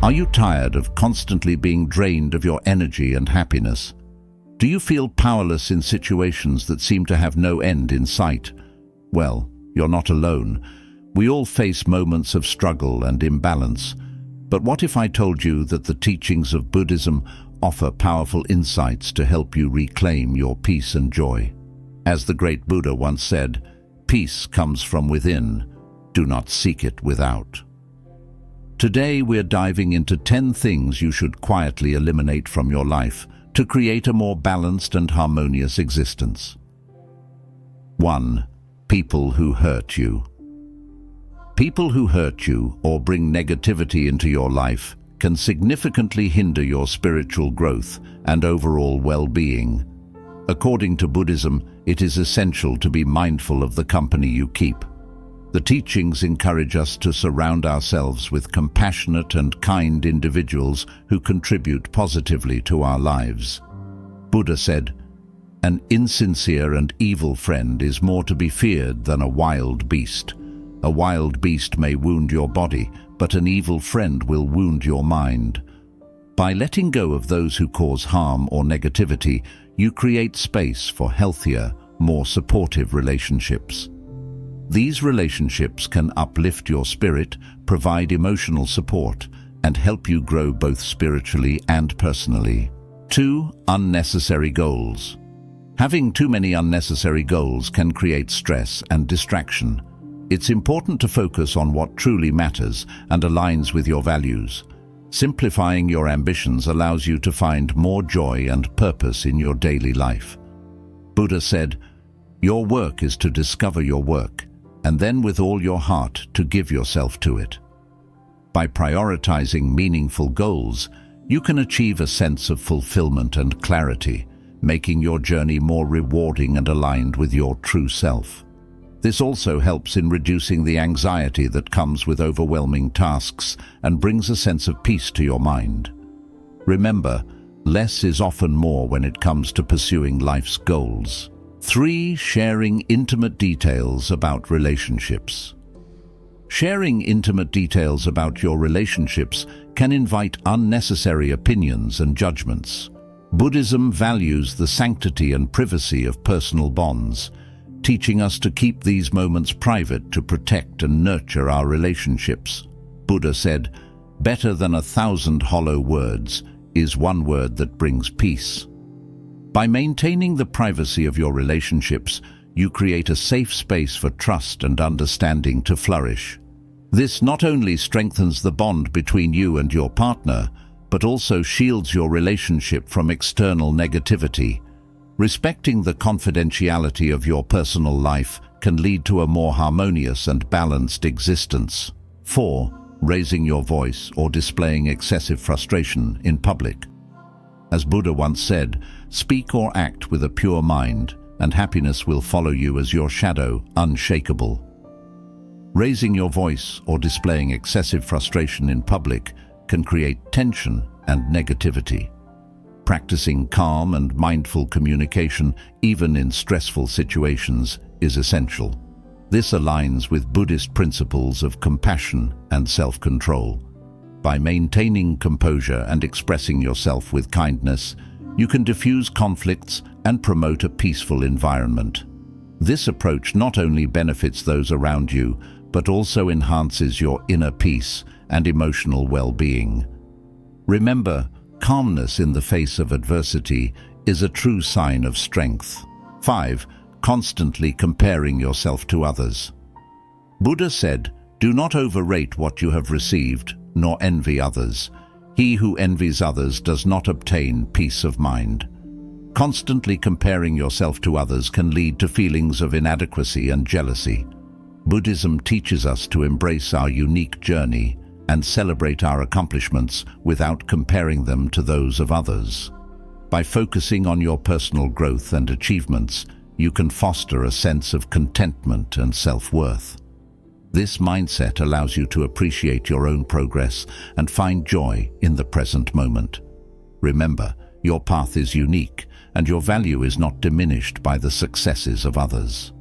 Are you tired of constantly being drained of your energy and happiness? Do you feel powerless in situations that seem to have no end in sight? Well, you're not alone. We all face moments of struggle and imbalance. But what if I told you that the teachings of Buddhism offer powerful insights to help you reclaim your peace and joy? As the great Buddha once said, "Peace comes from within. Do not seek it without." Today we're diving into 10 things you should quietly eliminate from your life to create a more balanced and harmonious existence. 1. People who hurt you. People who hurt you or bring negativity into your life can significantly hinder your spiritual growth and overall well-being. According to Buddhism, it is essential to be mindful of the company you keep. The teachings encourage us to surround ourselves with compassionate and kind individuals who contribute positively to our lives. Buddha said, "An insincere and evil friend is more to be feared than a wild beast. A wild beast may wound your body, but an evil friend will wound your mind." By letting go of those who cause harm or negativity, you create space for healthier, more supportive relationships. These relationships can uplift your spirit, provide emotional support, and help you grow both spiritually and personally. 2. Unnecessary goals. Having too many unnecessary goals can create stress and distraction. It's important to focus on what truly matters and aligns with your values. Simplifying your ambitions allows you to find more joy and purpose in your daily life. Buddha said, "Your work is to discover your work, and then with all your heart to give yourself to it." By prioritizing meaningful goals, you can achieve a sense of fulfillment and clarity, making your journey more rewarding and aligned with your true self. This also helps in reducing the anxiety that comes with overwhelming tasks and brings a sense of peace to your mind. Remember, less is often more when it comes to pursuing life's goals. 3. Sharing intimate details about relationships. Sharing intimate details about your relationships can invite unnecessary opinions and judgments. Buddhism values the sanctity and privacy of personal bonds, teaching us to keep these moments private to protect and nurture our relationships. Buddha said, "Better than 1,000 hollow words is one word that brings peace." By maintaining the privacy of your relationships, you create a safe space for trust and understanding to flourish. This not only strengthens the bond between you and your partner, but also shields your relationship from external negativity. Respecting the confidentiality of your personal life can lead to a more harmonious and balanced existence. 4. Raising your voice or displaying excessive frustration in public. As Buddha once said, "Speak or act with a pure mind, and happiness will follow you as your shadow, unshakable." Raising your voice or displaying excessive frustration in public can create tension and negativity. Practicing calm and mindful communication, even in stressful situations, is essential. This aligns with Buddhist principles of compassion and self-control. By maintaining composure and expressing yourself with kindness, you can diffuse conflicts and promote a peaceful environment. This approach not only benefits those around you, but also enhances your inner peace and emotional well-being. Remember, calmness in the face of adversity is a true sign of strength. 5. Constantly comparing yourself to others. Buddha said, "Do not overrate what you have received, nor envy others. He who envies others does not obtain peace of mind." Constantly comparing yourself to others can lead to feelings of inadequacy and jealousy. Buddhism teaches us to embrace our unique journey and celebrate our accomplishments without comparing them to those of others. By focusing on your personal growth and achievements, you can foster a sense of contentment and self-worth. This mindset allows you to appreciate your own progress and find joy in the present moment. Remember, your path is unique, and your value is not diminished by the successes of others.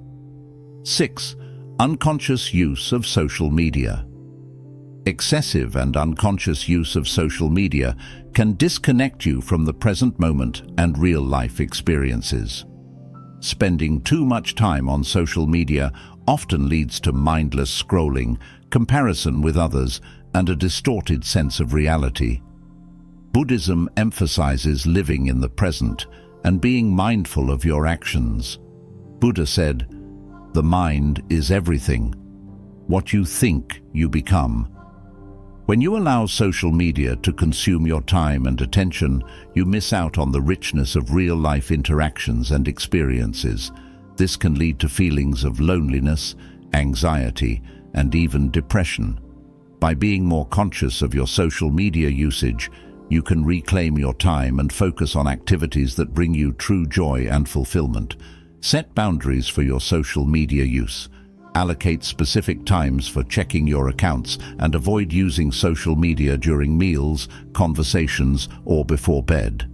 6. Unconscious use of social media. Excessive and unconscious use of social media can disconnect you from the present moment and real-life experiences. Spending too much time on social media often leads to mindless scrolling, comparison with others, and a distorted sense of reality. Buddhism emphasizes living in the present and being mindful of your actions. Buddha said, "The mind is everything. What you think, you become." When you allow social media to consume your time and attention, you miss out on the richness of real-life interactions and experiences. This can lead to feelings of loneliness, anxiety, and even depression. By being more conscious of your social media usage, you can reclaim your time and focus on activities that bring you true joy and fulfillment. Set boundaries for your social media use. Allocate specific times for checking your accounts and avoid using social media during meals, conversations, or before bed.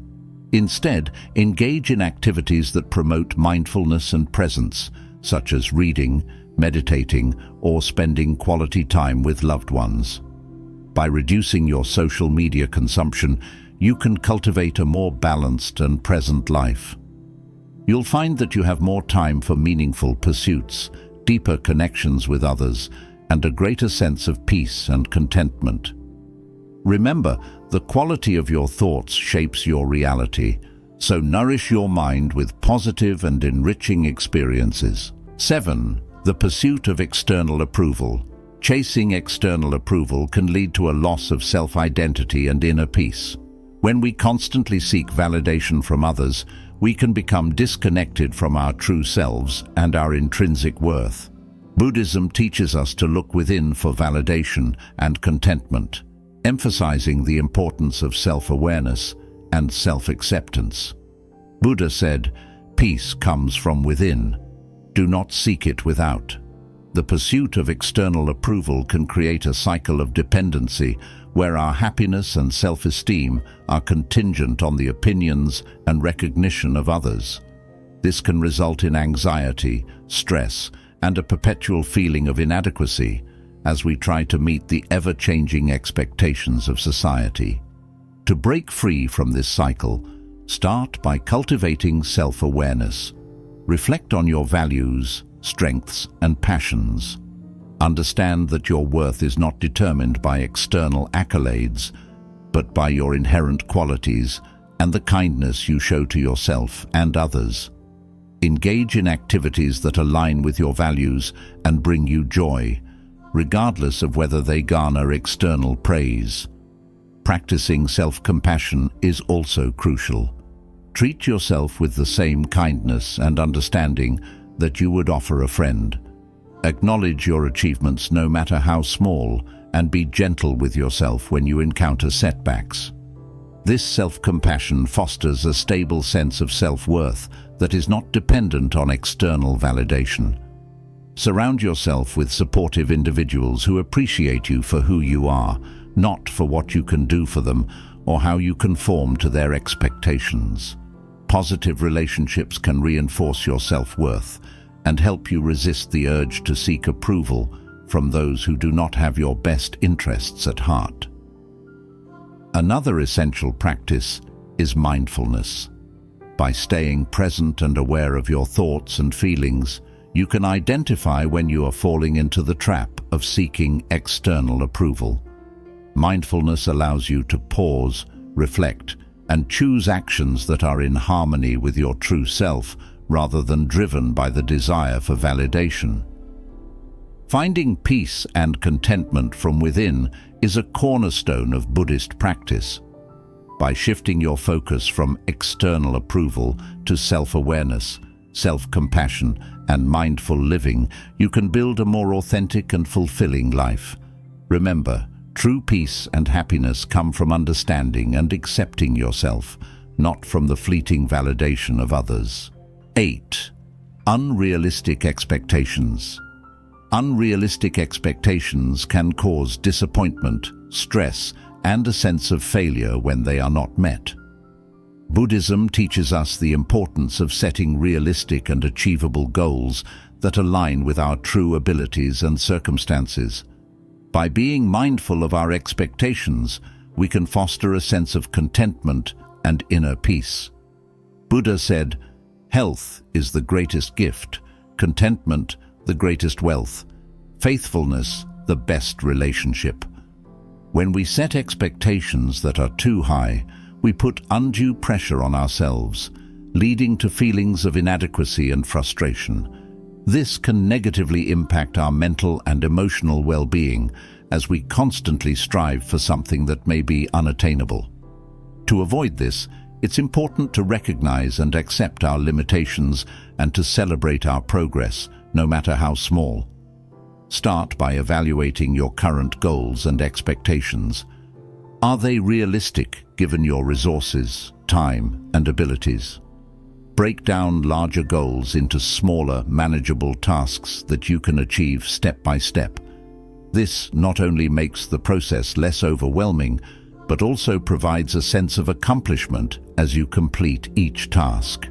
Instead, engage in activities that promote mindfulness and presence, such as reading, meditating, or spending quality time with loved ones. By reducing your social media consumption, you can cultivate a more balanced and present life. You'll find that you have more time for meaningful pursuits, deeper connections with others, and a greater sense of peace and contentment. Remember, the quality of your thoughts shapes your reality, so nourish your mind with positive and enriching experiences. 7. The pursuit of external approval. Chasing external approval can lead to a loss of self-identity and inner peace. When we constantly seek validation from others, we can become disconnected from our true selves and our intrinsic worth. Buddhism teaches us to look within for validation and contentment, emphasizing the importance of self-awareness and self-acceptance. Buddha said, "Peace comes from within. Do not seek it without." The pursuit of external approval can create a cycle of dependency where our happiness and self-esteem are contingent on the opinions and recognition of others. This can result in anxiety, stress, and a perpetual feeling of inadequacy as we try to meet the ever-changing expectations of society. To break free from this cycle, start by cultivating self-awareness. Reflect on your values, strengths, and passions. Understand that your worth is not determined by external accolades, but by your inherent qualities and the kindness you show to yourself and others. Engage in activities that align with your values and bring you joy, regardless of whether they garner external praise. Practicing self-compassion is also crucial. Treat yourself with the same kindness and understanding that you would offer a friend. Acknowledge your achievements no matter how small, and be gentle with yourself when you encounter setbacks. This self-compassion fosters a stable sense of self-worth that is not dependent on external validation. Surround yourself with supportive individuals who appreciate you for who you are, not for what you can do for them or how you conform to their expectations. Positive relationships can reinforce your self-worth and help you resist the urge to seek approval from those who do not have your best interests at heart. Another essential practice is mindfulness. By staying present and aware of your thoughts and feelings, you can identify when you are falling into the trap of seeking external approval. Mindfulness allows you to pause, reflect, and choose actions that are in harmony with your true self, rather than driven by the desire for validation. Finding peace and contentment from within is a cornerstone of Buddhist practice. By shifting your focus from external approval to self-awareness, self-compassion, and mindful living, you can build a more authentic and fulfilling life. Remember, true peace and happiness come from understanding and accepting yourself, not from the fleeting validation of others. 8. Unrealistic expectations. Unrealistic expectations can cause disappointment, stress, and a sense of failure when they are not met. Buddhism teaches us the importance of setting realistic and achievable goals that align with our true abilities and circumstances. By being mindful of our expectations, we can foster a sense of contentment and inner peace. Buddha said, "Health is the greatest gift, contentment the greatest wealth, faithfulness the best relationship." When we set expectations that are too high, we put undue pressure on ourselves, leading to feelings of inadequacy and frustration. This can negatively impact our mental and emotional well-being as we constantly strive for something that may be unattainable. To avoid this, it's important to recognize and accept our limitations and to celebrate our progress, no matter how small. Start by evaluating your current goals and expectations. Are they realistic given your resources, time, and abilities? Break down larger goals into smaller, manageable tasks that you can achieve step by step. This not only makes the process less overwhelming, but also provides a sense of accomplishment as you complete each task.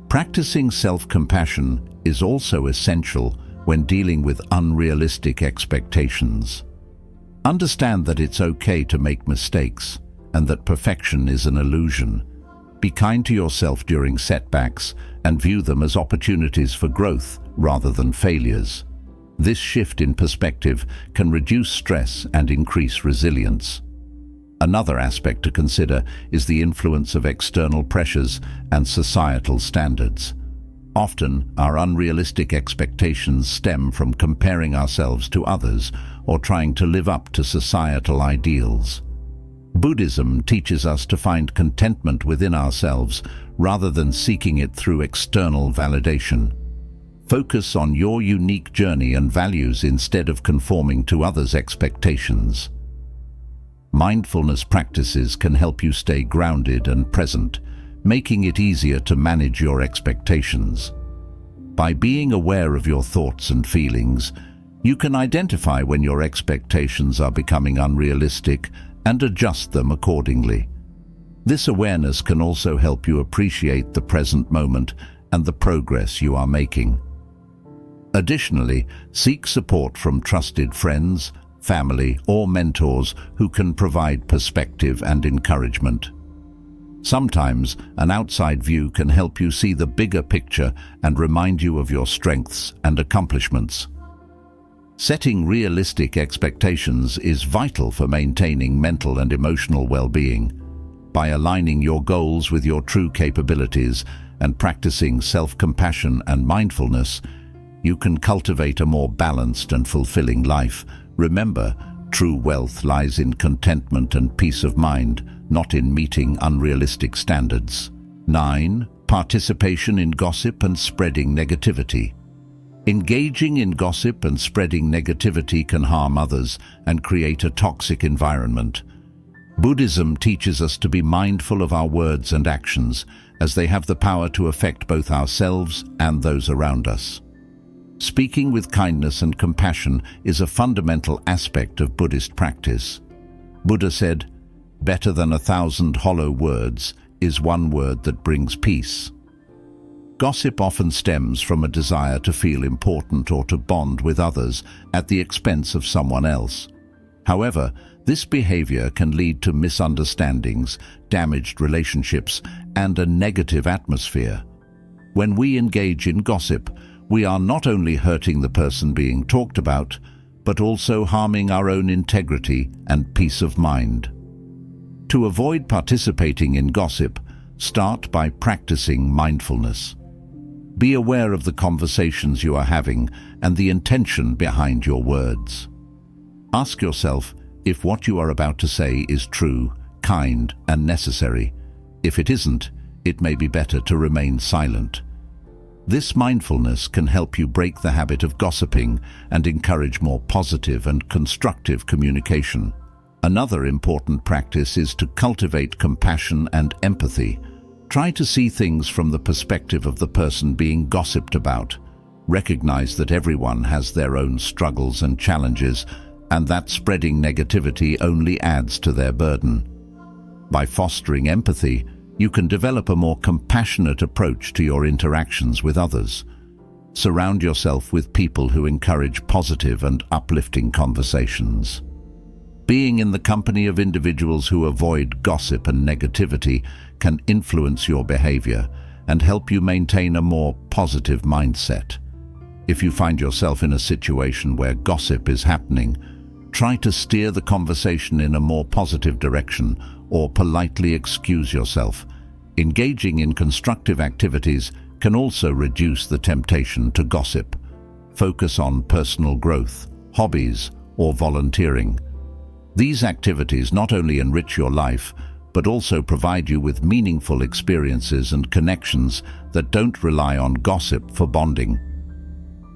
Practicing self-compassion is also essential when dealing with unrealistic expectations. Understand that it's okay to make mistakes and that perfection is an illusion. Be kind to yourself during setbacks and view them as opportunities for growth rather than failures. This shift in perspective can reduce stress and increase resilience. Another aspect to consider is the influence of external pressures and societal standards. Often, our unrealistic expectations stem from comparing ourselves to others or trying to live up to societal ideals. Buddhism teaches us to find contentment within ourselves rather than seeking it through external validation. Focus on your unique journey and values instead of conforming to others' expectations. Mindfulness practices can help you stay grounded and present, making it easier to manage your expectations. By being aware of your thoughts and feelings, you can identify when your expectations are becoming unrealistic and adjust them accordingly. This awareness can also help you appreciate the present moment and the progress you are making. Additionally, seek support from trusted friends, family, or mentors who can provide perspective and encouragement. Sometimes, an outside view can help you see the bigger picture and remind you of your strengths and accomplishments. Setting realistic expectations is vital for maintaining mental and emotional well-being. By aligning your goals with your true capabilities and practicing self-compassion and mindfulness, you can cultivate a more balanced and fulfilling life. Remember, true wealth lies in contentment and peace of mind, not in meeting unrealistic standards. 9. Participation in gossip and spreading negativity. Engaging in gossip and spreading negativity can harm others and create a toxic environment. Buddhism teaches us to be mindful of our words and actions, as they have the power to affect both ourselves and those around us. Speaking with kindness and compassion is a fundamental aspect of Buddhist practice. Buddha said, "Better than 1,000 hollow words is one word that brings peace." Gossip often stems from a desire to feel important or to bond with others at the expense of someone else. However, this behavior can lead to misunderstandings, damaged relationships, and a negative atmosphere. When we engage in gossip, we are not only hurting the person being talked about, but also harming our own integrity and peace of mind. To avoid participating in gossip, start by practicing mindfulness. Be aware of the conversations you are having and the intention behind your words. Ask yourself if what you are about to say is true, kind, and necessary. If it isn't, it may be better to remain silent. This mindfulness can help you break the habit of gossiping and encourage more positive and constructive communication. Another important practice is to cultivate compassion and empathy. Try to see things from the perspective of the person being gossiped about. Recognize that everyone has their own struggles and challenges, and that spreading negativity only adds to their burden. By fostering empathy, you can develop a more compassionate approach to your interactions with others. Surround yourself with people who encourage positive and uplifting conversations. Being in the company of individuals who avoid gossip and negativity can influence your behavior and help you maintain a more positive mindset. If you find yourself in a situation where gossip is happening, try to steer the conversation in a more positive direction or politely excuse yourself. Engaging in constructive activities can also reduce the temptation to gossip. Focus on personal growth, hobbies, or volunteering. These activities not only enrich your life, but also provide you with meaningful experiences and connections that don't rely on gossip for bonding.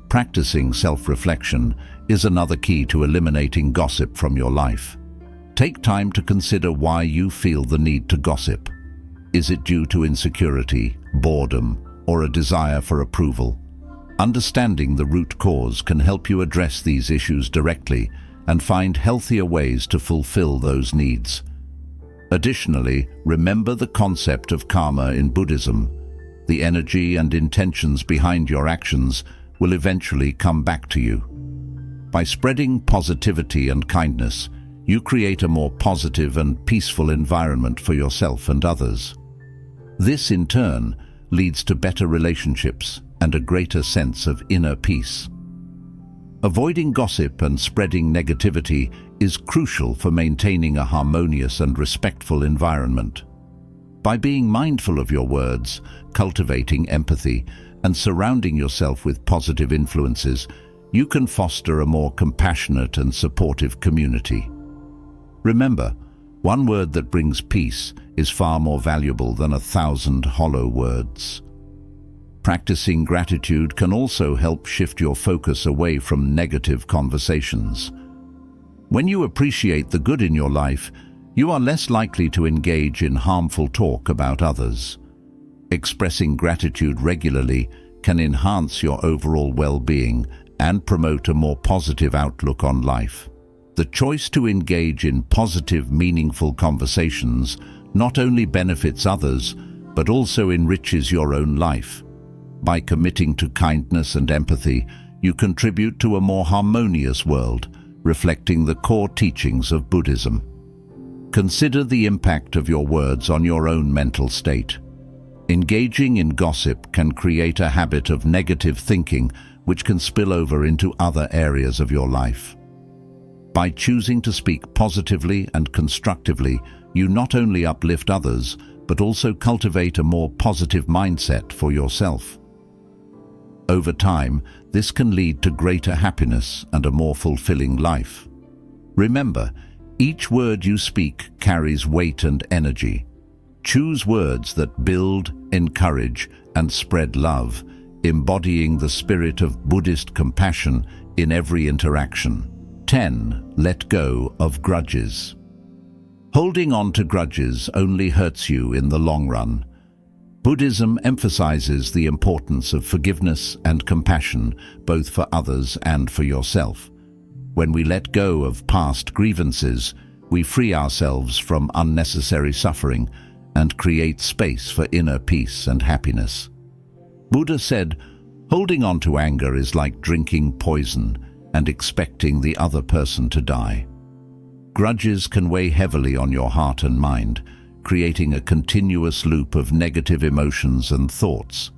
Practicing self-reflection is another key to eliminating gossip from your life. Take time to consider why you feel the need to gossip. Is it due to insecurity, boredom, or a desire for approval? Understanding the root cause can help you address these issues directly and find healthier ways to fulfill those needs. Additionally, remember the concept of karma in Buddhism. The energy and intentions behind your actions will eventually come back to you. By spreading positivity and kindness, you create a more positive and peaceful environment for yourself and others. This, in turn, leads to better relationships and a greater sense of inner peace. Avoiding gossip and spreading negativity is crucial for maintaining a harmonious and respectful environment. By being mindful of your words, cultivating empathy, and surrounding yourself with positive influences, you can foster a more compassionate and supportive community. Remember, one word that brings peace is far more valuable than 1,000 hollow words. Practicing gratitude can also help shift your focus away from negative conversations. When you appreciate the good in your life, you are less likely to engage in harmful talk about others. Expressing gratitude regularly can enhance your overall well-being and promote a more positive outlook on life. The choice to engage in positive, meaningful conversations not only benefits others, but also enriches your own life. By committing to kindness and empathy, you contribute to a more harmonious world, reflecting the core teachings of Buddhism. Consider the impact of your words on your own mental state. Engaging in gossip can create a habit of negative thinking, which can spill over into other areas of your life. By choosing to speak positively and constructively, you not only uplift others, but also cultivate a more positive mindset for yourself. Over time, this can lead to greater happiness and a more fulfilling life. Remember, each word you speak carries weight and energy. Choose words that build, encourage, and spread love, embodying the spirit of Buddhist compassion in every interaction. 10. Let go of grudges. Holding on to grudges only hurts you in the long run. Buddhism emphasizes the importance of forgiveness and compassion, both for others and for yourself. When we let go of past grievances, we free ourselves from unnecessary suffering and create space for inner peace and happiness. Buddha said, "Holding on to anger is like drinking poison and expecting the other person to die." Grudges can weigh heavily on your heart and mind, creating a continuous loop of negative emotions and thoughts.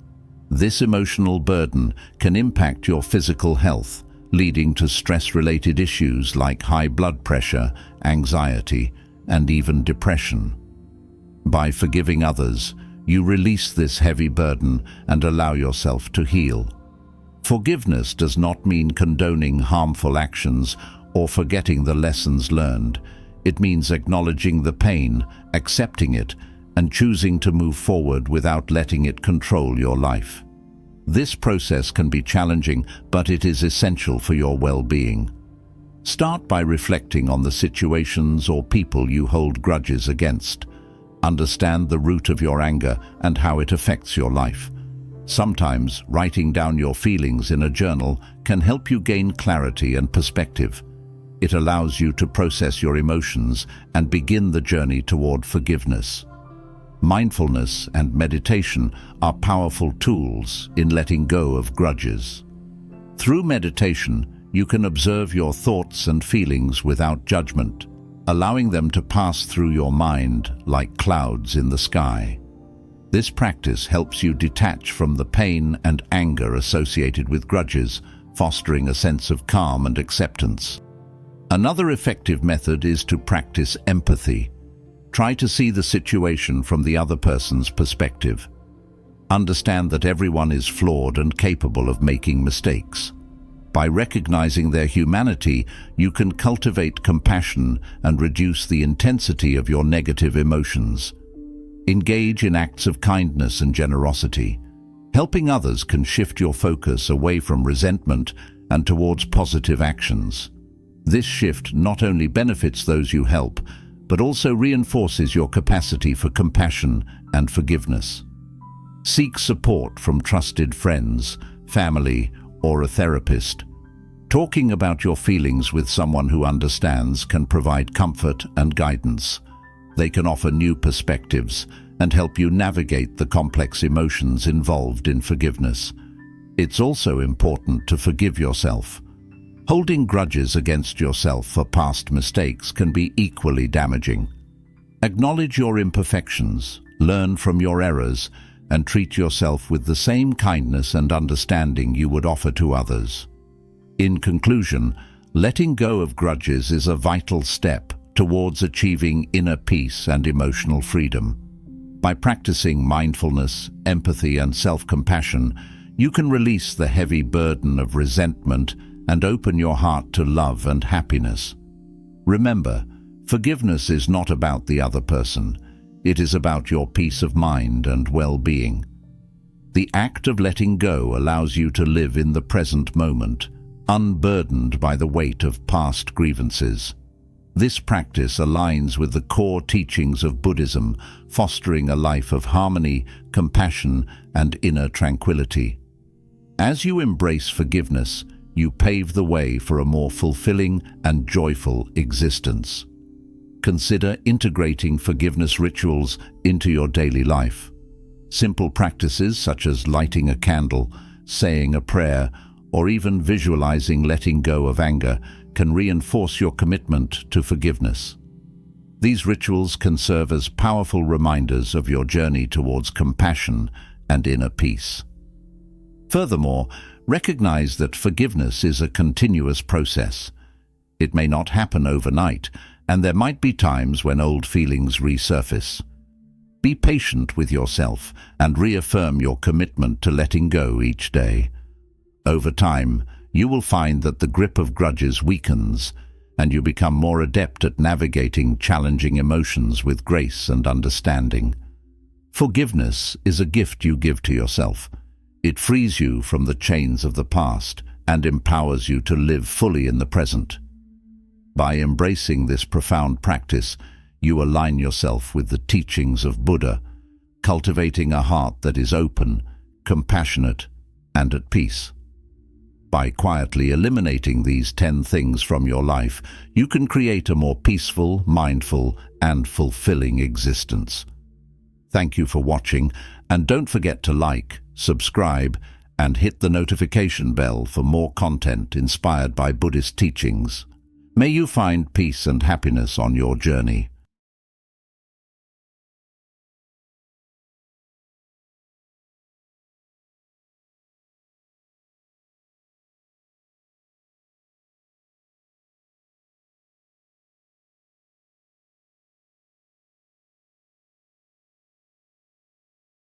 This emotional burden can impact your physical health, leading to stress-related issues like high blood pressure, anxiety, and even depression. By forgiving others, you release this heavy burden and allow yourself to heal. Forgiveness does not mean condoning harmful actions or forgetting the lessons learned. It means acknowledging the pain, accepting it, and choosing to move forward without letting it control your life. This process can be challenging, but it is essential for your well-being. Start by reflecting on the situations or people you hold grudges against. Understand the root of your anger and how it affects your life. Sometimes writing down your feelings in a journal can help you gain clarity and perspective. It allows you to process your emotions and begin the journey toward forgiveness. Mindfulness and meditation are powerful tools in letting go of grudges. Through meditation, you can observe your thoughts and feelings without judgment, allowing them to pass through your mind like clouds in the sky. This practice helps you detach from the pain and anger associated with grudges, fostering a sense of calm and acceptance. Another effective method is to practice empathy. Try to see the situation from the other person's perspective. Understand that everyone is flawed and capable of making mistakes. By recognizing their humanity, you can cultivate compassion and reduce the intensity of your negative emotions. Engage in acts of kindness and generosity. Helping others can shift your focus away from resentment and towards positive actions. This shift not only benefits those you help, but also reinforces your capacity for compassion and forgiveness. Seek support from trusted friends, family, or a therapist. Talking about your feelings with someone who understands can provide comfort and guidance. They can offer new perspectives and help you navigate the complex emotions involved in forgiveness. It's also important to forgive yourself. Holding grudges against yourself for past mistakes can be equally damaging. Acknowledge your imperfections, learn from your errors, and treat yourself with the same kindness and understanding you would offer to others. In conclusion, letting go of grudges is a vital step towards achieving inner peace and emotional freedom. By practicing mindfulness, empathy, and self-compassion, you can release the heavy burden of resentment and open your heart to love and happiness. Remember, forgiveness is not about the other person. It is about your peace of mind and well-being. The act of letting go allows you to live in the present moment, unburdened by the weight of past grievances. This practice aligns with the core teachings of Buddhism, fostering a life of harmony, compassion, and inner tranquility. As you embrace forgiveness, you pave the way for a more fulfilling and joyful existence. Consider integrating forgiveness rituals into your daily life. Simple practices such as lighting a candle, saying a prayer, or even visualizing letting go of anger can reinforce your commitment to forgiveness. These rituals can serve as powerful reminders of your journey towards compassion and inner peace. Furthermore, recognize that forgiveness is a continuous process. It may not happen overnight, and there might be times when old feelings resurface. Be patient with yourself and reaffirm your commitment to letting go each day. Over time, you will find that the grip of grudges weakens, and you become more adept at navigating challenging emotions with grace and understanding. Forgiveness is a gift you give to yourself. It frees you from the chains of the past and empowers you to live fully in the present. By embracing this profound practice, you align yourself with the teachings of Buddha, cultivating a heart that is open, compassionate, and at peace. By quietly eliminating these 10 things from your life, you can create a more peaceful, mindful, and fulfilling existence. Thank you for watching, and don't forget to like, subscribe, and hit the notification bell for more content inspired by Buddhist teachings. May you find peace and happiness on your journey.